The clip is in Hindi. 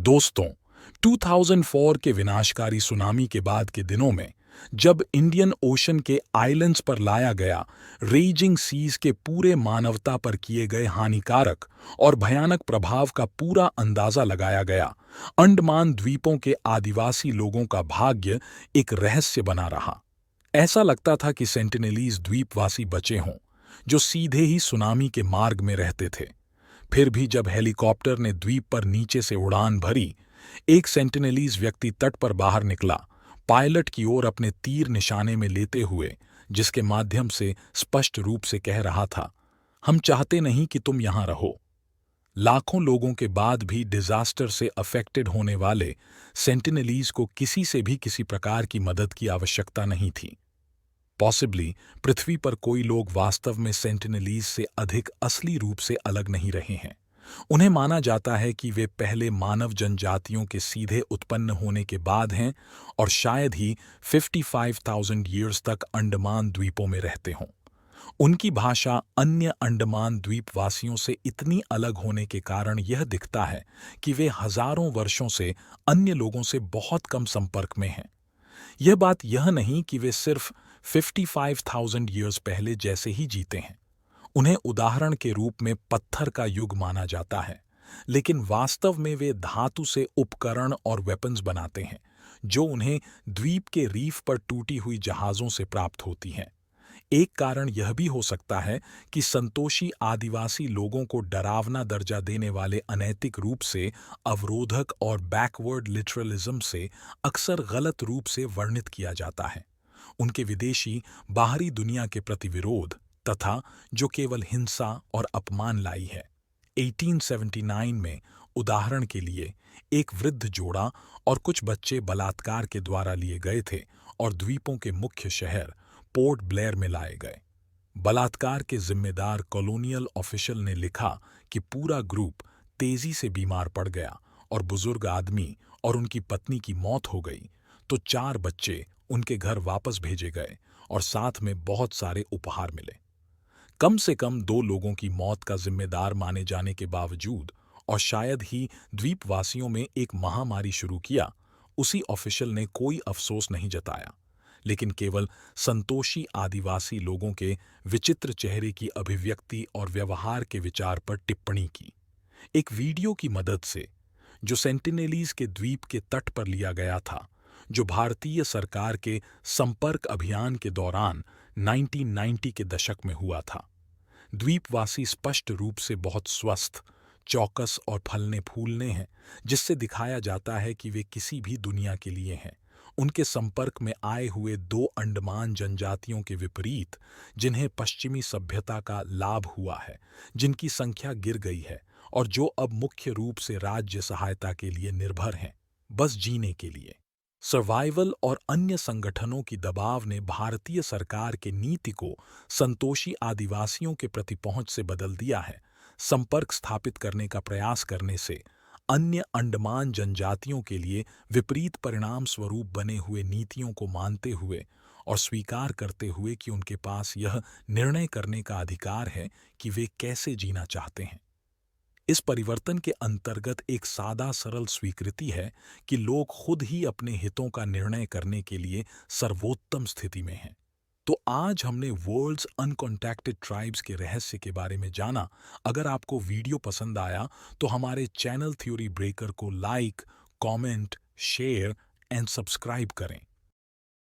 दोस्तों, 2004 के विनाशकारी सुनामी के बाद के दिनों में जब इंडियन ओशन के आइलैंड्स पर लाया गया रेजिंग सीज के पूरे मानवता पर किए गए हानिकारक और भयानक प्रभाव का पूरा अंदाजा लगाया गया, अंडमान द्वीपों के आदिवासी लोगों का भाग्य एक रहस्य बना रहा। ऐसा लगता था कि सेंटिनेलीज द्वीपवासी बचे हों, जो सीधे ही सुनामी के मार्ग में रहते थे। फिर भी जब हेलीकॉप्टर ने द्वीप पर नीचे से उड़ान भरी, एक सेंटिनेलीज व्यक्ति तट पर बाहर निकला, पायलट की ओर अपने तीर निशाने में लेते हुए, जिसके माध्यम से स्पष्ट रूप से कह रहा था, हम चाहते नहीं कि तुम यहां रहो। लाखों लोगों के बाद भी डिजास्टर से अफेक्टेड होने वाले सेंटिनेलीज को किसी से भी किसी प्रकार की मदद की आवश्यकता नहीं थी। पॉसिबली पृथ्वी पर कोई लोग वास्तव में सेंटिनेलीज से अधिक असली रूप से अलग नहीं रहे हैं। उन्हें माना जाता है कि वे पहले मानव जनजातियों के सीधे उत्पन्न होने के बाद हैं और शायद ही 55,000 ईयर्स तक अंडमान द्वीपों में रहते हों। उनकी भाषा अन्य अंडमान द्वीपवासियों से इतनी अलग होने के कारण यह दिखता है कि वे हजारों वर्षों से अन्य लोगों से बहुत कम संपर्क में हैं। यह बात यह नहीं कि वे सिर्फ 55,000 ईयर्स पहले जैसे ही जीते हैं। उन्हें उदाहरण के रूप में पत्थर का युग माना जाता है, लेकिन वास्तव में वे धातु से उपकरण और वेपन्स बनाते हैं, जो उन्हें द्वीप के रीफ पर टूटी हुई जहाज़ों से प्राप्त होती हैं। एक कारण यह भी हो सकता है कि संतोषी आदिवासी लोगों को डरावना दर्जा देने वाले अनैतिक रूप से अवरोधक और बैकवर्ड लिटरलिज्म से अक्सर गलत रूप से वर्णित किया जाता है। उनके विदेशी बाहरी दुनिया के प्रति विरोध तथा जो केवल हिंसा और अपमान लाई है। 1879 में उदाहरण के लिए एक वृद्ध जोड़ा और कुछ बच्चे बलात्कार के द्वारा लिए गए थे और द्वीपों के मुख्य शहर पोर्ट ब्लेयर में लाए गए। बलात्कार के जिम्मेदार कॉलोनियल ऑफिशियल ने लिखा कि पूरा ग्रुप तेजी से बीमार पड़ गया और बुजुर्ग आदमी और उनकी पत्नी की मौत हो गई, तो 4 बच्चे उनके घर वापस भेजे गए और साथ में बहुत सारे उपहार मिले। कम से कम 2 लोगों की मौत का जिम्मेदार माने जाने के बावजूद और शायद ही द्वीपवासियों में एक महामारी शुरू किया, उसी ऑफिशियल ने कोई अफसोस नहीं जताया, लेकिन केवल संतोषी आदिवासी लोगों के विचित्र चेहरे की अभिव्यक्ति और व्यवहार के विचार पर टिप्पणी की। एक वीडियो की मदद से, जो सेंटिनेलीज के द्वीप के तट पर लिया गया था, जो भारतीय सरकार के संपर्क अभियान के दौरान 1990 के दशक में हुआ था। द्वीपवासी स्पष्ट रूप से बहुत स्वस्थ, चौकस और फलने फूलने हैं, जिससे दिखाया जाता है कि वे किसी भी दुनिया के लिए हैं। उनके संपर्क में आए हुए 2 अंडमान जनजातियों के विपरीत, जिन्हें पश्चिमी सभ्यता का लाभ हुआ है, जिनकी संख्या गिर गई है और जो अब मुख्य रूप से राज्य सहायता के लिए निर्भर हैं, बस जीने के लिए। सर्वाइवल और अन्य संगठनों की दबाव ने भारतीय सरकार के नीति को संतोषी आदिवासियों के प्रति पहुंच से बदल दिया है। संपर्क स्थापित करने का प्रयास करने से अन्य अंडमान जनजातियों के लिए विपरीत परिणाम स्वरूप बने हुए नीतियों को मानते हुए और स्वीकार करते हुए कि उनके पास यह निर्णय करने का अधिकार है कि वे कैसे जीना चाहते हैं। इस परिवर्तन के अंतर्गत एक सादा सरल स्वीकृति है कि लोग खुद ही अपने हितों का निर्णय करने के लिए सर्वोत्तम स्थिति में हैं। तो आज हमने वर्ल्ड्स अनकॉन्टैक्टेड ट्राइब्स के रहस्य के बारे में जाना। अगर आपको वीडियो पसंद आया तो हमारे चैनल थ्योरी ब्रेकर को like, comment, share and subscribe करें।